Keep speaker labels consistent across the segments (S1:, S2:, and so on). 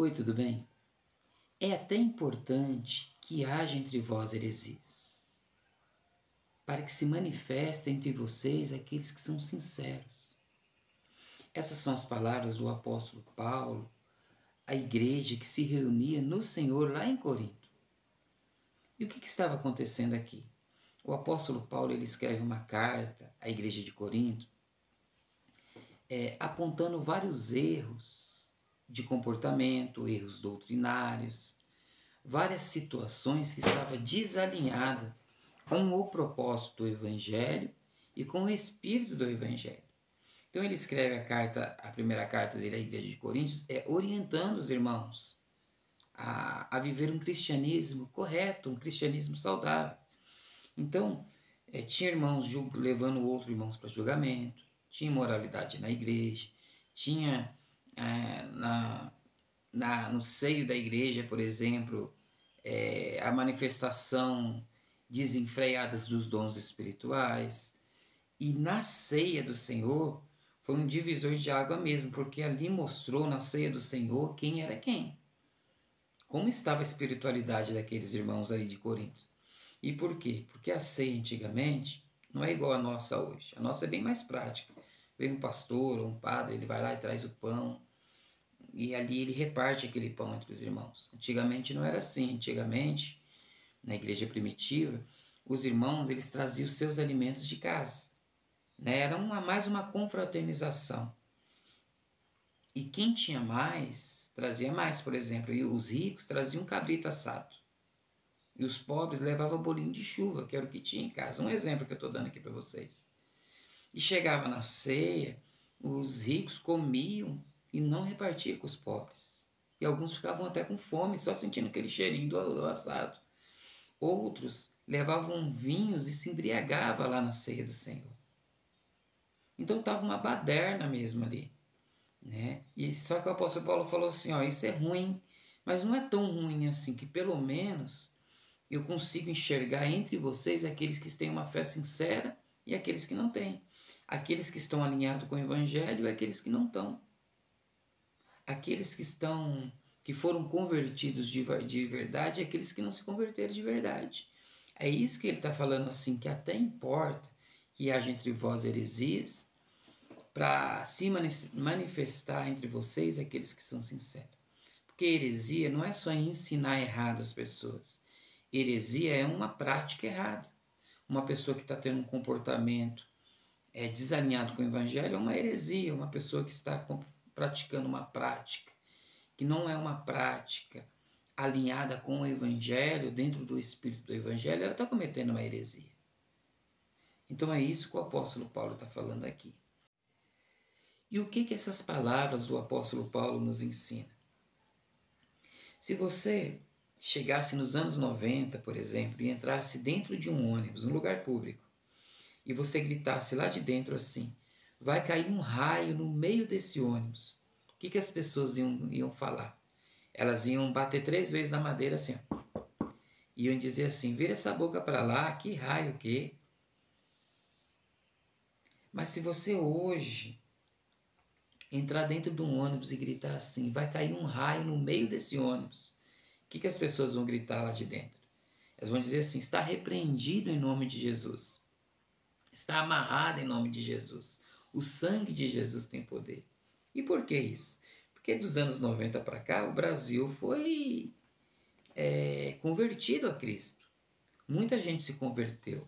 S1: Oi, tudo bem? É até importante que haja entre vós heresias, para que se manifestem entre vocês aqueles que são sinceros. Essas são as palavras do apóstolo Paulo à igreja que se reunia no Senhor lá em Corinto. E o que estava acontecendo aqui? O apóstolo Paulo ele escreve uma carta à igreja de Corinto, apontando vários erros de comportamento, erros doutrinários, várias situações que estava desalinhada com o propósito do Evangelho e com o espírito do Evangelho. Então ele escreve a primeira carta dele à igreja de Coríntios, orientando os irmãos a viver um cristianismo correto, um cristianismo saudável. Então, tinha irmãos levando outros irmãos para julgamento, tinha imoralidade na igreja, tinha no seio da igreja, por exemplo, a manifestação desenfreada dos dons espirituais. E na ceia do Senhor foi um divisor de água mesmo, porque ali mostrou na ceia do Senhor quem era quem. Como estava a espiritualidade daqueles irmãos ali de Corinto. E por quê? Porque a ceia antigamente não é igual a nossa hoje. A nossa é bem mais prática. Vem um pastor ou um padre, ele vai lá e traz o pão, e ali ele reparte aquele pão entre os irmãos. Antigamente não era assim. Antigamente, na igreja primitiva, os irmãos eles traziam os seus alimentos de casa. Era mais uma confraternização. E quem tinha mais, trazia mais, por exemplo. E os ricos traziam um cabrito assado. E os pobres levavam bolinho de chuva, que era o que tinha em casa. Um exemplo que eu estou dando aqui para vocês. E chegava na ceia, os ricos comiam e não repartiam com os pobres. E alguns ficavam até com fome, só sentindo aquele cheirinho do assado. Outros levavam vinhos e se embriagavam lá na ceia do Senhor. Então estava uma baderna mesmo ali. E só que o apóstolo Paulo falou assim, isso é ruim, mas não é tão ruim assim, que pelo menos eu consigo enxergar entre vocês aqueles que têm uma fé sincera e aqueles que não têm. Aqueles que estão alinhados com o Evangelho e aqueles que não estão. Aqueles que foram convertidos de verdade e aqueles que não se converteram de verdade. É isso que ele está falando assim, que até importa que haja entre vós heresias, para se manifestar entre vocês aqueles que são sinceros. Porque heresia não é só ensinar errado as pessoas. Heresia é uma prática errada. Uma pessoa que está tendo um comportamento desalinhado com o Evangelho é uma heresia. Uma pessoa que está praticando uma prática que não é uma prática alinhada com o Evangelho, dentro do espírito do Evangelho, ela está cometendo uma heresia. Então é isso que o apóstolo Paulo está falando aqui. E o que essas palavras do apóstolo Paulo nos ensinam? Se você chegasse nos anos 90, por exemplo, e entrasse dentro de um ônibus, um lugar público, e você gritasse lá de dentro assim, vai cair um raio no meio desse ônibus, o que as pessoas iam falar? Elas iam bater 3 vezes na madeira assim, iam dizer assim, vira essa boca para lá, que raio o quê? Mas se você hoje entrar dentro de um ônibus e gritar assim, vai cair um raio no meio desse ônibus, o que as pessoas vão gritar lá de dentro? Elas vão dizer assim, está repreendido em nome de Jesus, está amarrado em nome de Jesus, o sangue de Jesus tem poder. E por que isso? Porque dos anos 90 para cá, o Brasil foi convertido a Cristo. Muita gente se converteu.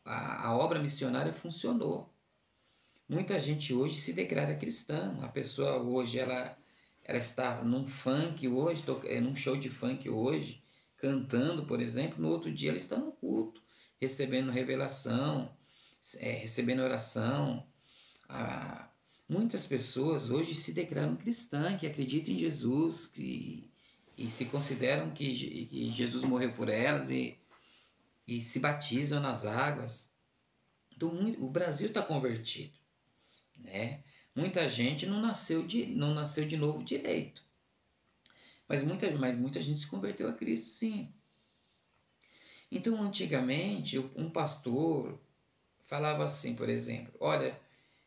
S1: A obra missionária funcionou. Muita gente hoje se declara cristã. A pessoa hoje, ela está num funk hoje, num show de funk hoje, cantando, por exemplo. No outro dia ela está no culto, recebendo revelação, recebendo oração. Muitas pessoas hoje se declaram cristãs, que acreditam em Jesus, e se consideram que Jesus morreu por elas e se batizam nas águas. Então, o Brasil está convertido. Muita gente não nasceu de novo direito. Mas muita gente se converteu a Cristo, sim. Então, antigamente, um pastor falava assim, por exemplo, olha,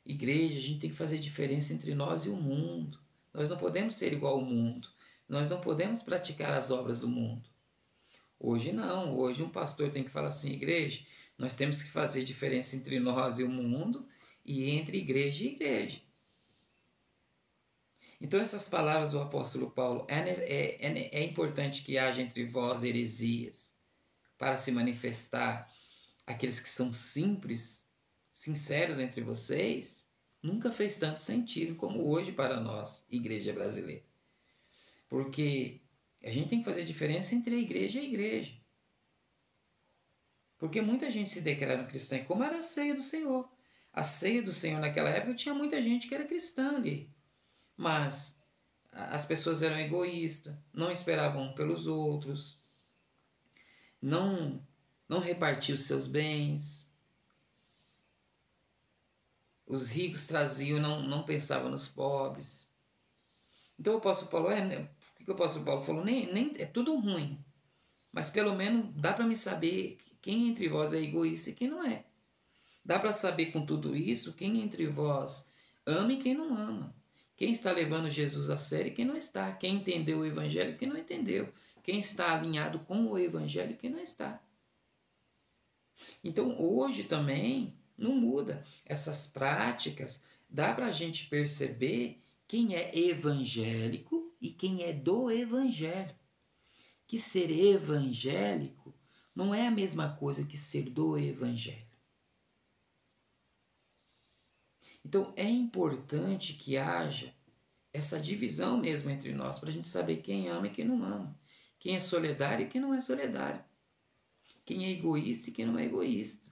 S1: igreja, a gente tem que fazer diferença entre nós e o mundo. Nós não podemos ser igual ao mundo. Nós não podemos praticar as obras do mundo. Hoje não, hoje um pastor tem que falar assim, igreja, nós temos que fazer diferença entre nós e o mundo e entre igreja e igreja. Então essas palavras do apóstolo Paulo, é importante que haja entre vós heresias, para se manifestar aqueles que são simples, sinceros entre vocês, nunca fez tanto sentido como hoje para nós, igreja brasileira. Porque a gente tem que fazer diferença entre a igreja e a igreja. Porque muita gente se declara cristã, como era a ceia do Senhor. A ceia do Senhor naquela época tinha muita gente que era cristã ali. Mas as pessoas eram egoístas, não esperavam pelos outros, não repartiam os seus bens. Os ricos traziam, não pensavam nos pobres. Então o apóstolo Paulo, o que o apóstolo Paulo falou? Nem é tudo ruim, mas pelo menos dá para me saber quem entre vós é egoísta e quem não é. Dá para saber com tudo isso quem entre vós ama e quem não ama. Quem está levando Jesus a sério e quem não está. Quem entendeu o evangelho e quem não entendeu. Quem está alinhado com o evangelho e quem não está. Então hoje também não muda. Essas práticas dá para a gente perceber quem é evangélico e quem é do evangelho. Que ser evangélico não é a mesma coisa que ser do evangelho. Então é importante que haja essa divisão mesmo entre nós, para a gente saber quem ama e quem não ama. Quem é solidário e quem não é solidário. Quem é egoísta e quem não é egoísta.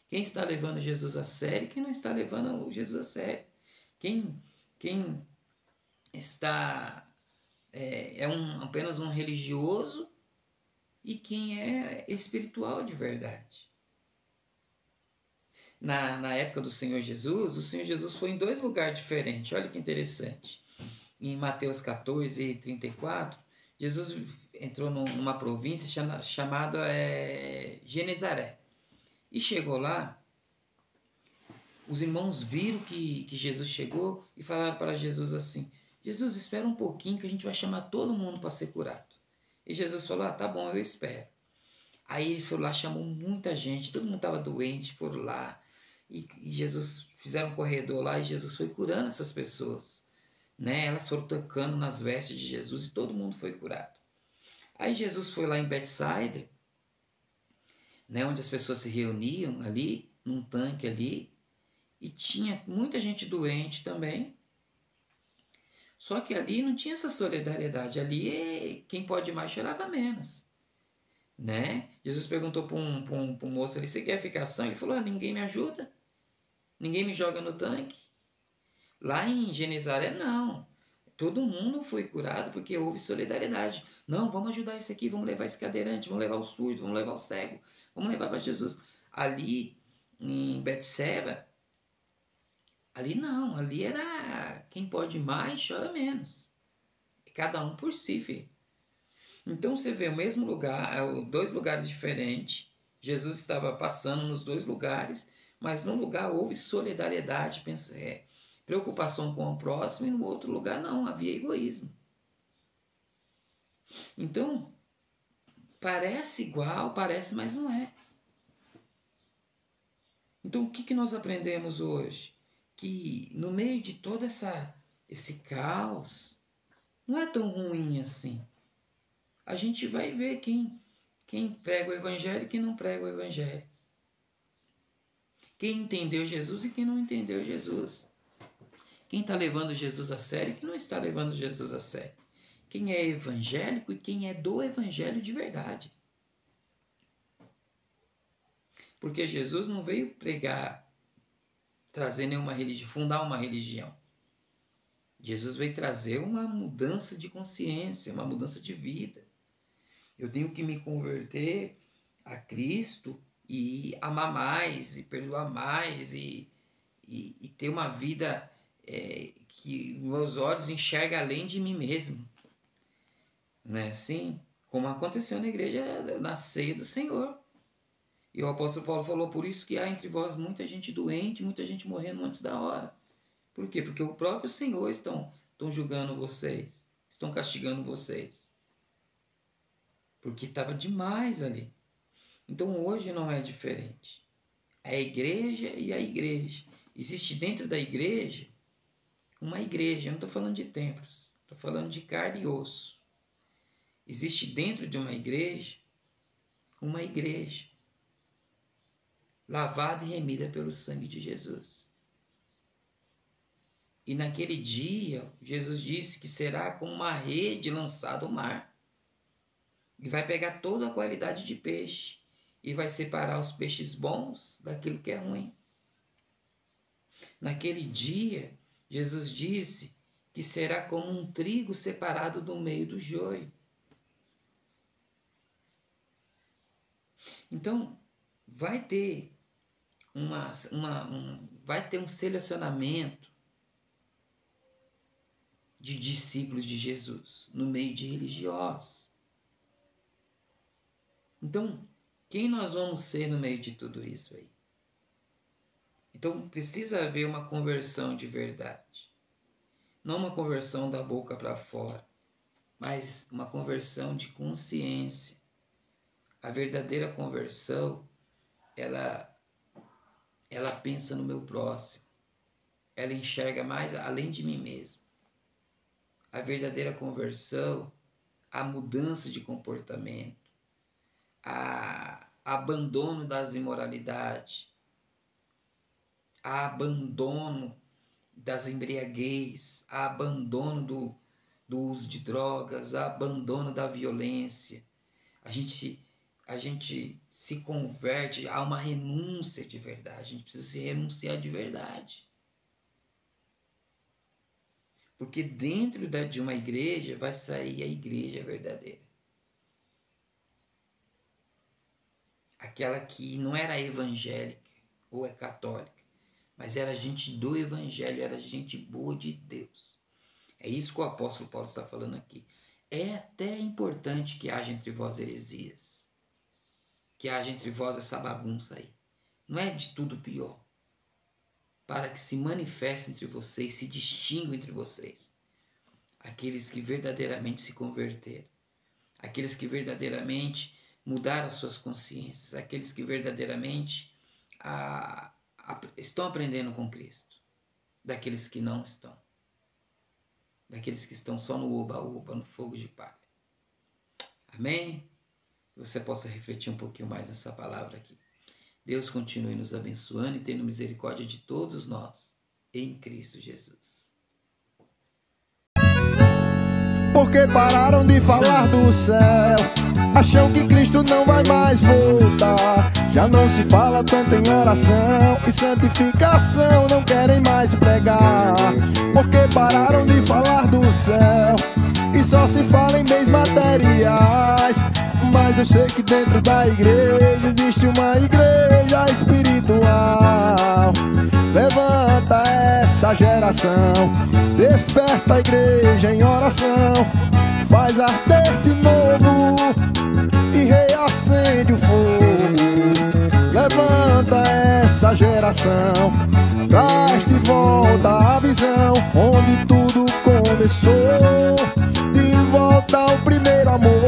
S1: Quem está levando Jesus a sério e quem não está levando Jesus a sério. Quem está apenas um religioso e quem é espiritual de verdade. Na época do Senhor Jesus, o Senhor Jesus foi em 2 lugares diferentes. Olha que interessante. Em Mateus 14, 34, Jesus entrou numa província chamada Genezaré. E chegou lá, os irmãos viram que Jesus chegou e falaram para Jesus assim, Jesus, espera um pouquinho que a gente vai chamar todo mundo para ser curado. E Jesus falou, tá bom, eu espero. Aí ele foi lá, chamou muita gente, todo mundo estava doente, foram lá. E Jesus, fizeram um corredor lá e Jesus foi curando essas pessoas. Né? Elas foram tocando nas vestes de Jesus e todo mundo foi curado. Aí Jesus foi lá em Betsaida, né, onde as pessoas se reuniam ali, num tanque ali, e tinha muita gente doente também. Só que ali não tinha essa solidariedade, ali quem pode mais chorava menos. Né? Jesus perguntou para um moço ali, você quer ficar sã? Ele falou, ninguém me ajuda, ninguém me joga no tanque. Lá em Genezaré, não. Todo mundo foi curado porque houve solidariedade. Não, vamos ajudar esse aqui, vamos levar esse cadeirante, vamos levar o surdo, vamos levar o cego, vamos levar para Jesus. Ali em Betseba, ali não, ali era quem pode mais chora menos. Cada um por si, filho. Então você vê o mesmo lugar, 2 lugares diferentes. Jesus estava passando nos 2 lugares, mas num lugar houve solidariedade, preocupação com o próximo, e no outro lugar não, havia egoísmo. Então, parece igual, parece, mas não é. Então, o que nós aprendemos hoje? Que no meio de todo esse caos, não é tão ruim assim. A gente vai ver quem prega o evangelho e quem não prega o evangelho. Quem entendeu Jesus e quem não entendeu Jesus. Quem está levando Jesus a sério e quem não está levando Jesus a sério. Quem é evangélico e quem é do evangelho de verdade. Porque Jesus não veio pregar, trazer nenhuma religião, fundar uma religião. Jesus veio trazer uma mudança de consciência, uma mudança de vida. Eu tenho que me converter a Cristo e amar mais, e perdoar mais, e ter uma vida que meus olhos enxergam além de mim mesmo. Não é assim? Como aconteceu na igreja, na ceia do Senhor. E o apóstolo Paulo falou, por isso que há entre vós muita gente doente, muita gente morrendo antes da hora. Por quê? Porque o próprio Senhor estão julgando vocês. estão castigando vocês. Porque estava demais ali. Então hoje não é diferente. É a igreja e a igreja. Existe dentro da igreja uma igreja. Eu não estou falando de templos. Estou falando de carne e osso. Existe dentro de uma igreja lavada e remida pelo sangue de Jesus. E naquele dia, Jesus disse que será como uma rede lançada ao mar. E vai pegar toda a qualidade de peixe e vai separar os peixes bons daquilo que é ruim. Naquele dia, Jesus disse que será como um trigo separado do meio do joio. Então, vai ter um selecionamento de discípulos de Jesus no meio de religiosos. Então, quem nós vamos ser no meio de tudo isso aí? Então, precisa haver uma conversão de verdade. Não uma conversão da boca para fora, mas uma conversão de consciência. A verdadeira conversão, ela pensa no meu próximo. Ela enxerga mais além de mim mesmo. A verdadeira conversão, a mudança de comportamento, abandono das imoralidades, abandono das embriaguez, abandono do uso de drogas, abandono da violência. A gente se converte a uma renúncia de verdade. A gente precisa se renunciar de verdade. Porque dentro de uma igreja vai sair a igreja verdadeira. Aquela que não era evangélica ou é católica, mas era gente do evangelho, era gente boa de Deus. É isso que o apóstolo Paulo está falando aqui. É até importante que haja entre vós heresias, que haja entre vós essa bagunça aí. Não é de tudo pior. Para que se manifeste entre vocês, se distinga entre vocês. Aqueles que verdadeiramente se converteram. Aqueles que verdadeiramente mudaram as suas consciências. Aqueles que verdadeiramente estão aprendendo com Cristo. Daqueles que não estão. Daqueles que estão só no oba-oba, no fogo de palha. Amém? Que você possa refletir um pouquinho mais nessa palavra aqui. Deus continue nos abençoando e tendo misericórdia de todos nós, em Cristo Jesus.
S2: Porque pararam de falar do céu, acham que Cristo não vai mais voltar. Já não se fala tanto em oração e santificação, não querem mais pregar. Porque pararam de falar do céu e só se fala em bens materiais. Mas eu sei que dentro da igreja existe uma igreja espiritual. Levanta essa geração, desperta a igreja em oração, faz arder de novo e reacende o fogo. Levanta essa geração, traz de volta a visão onde tudo começou. De volta ao primeiro amor.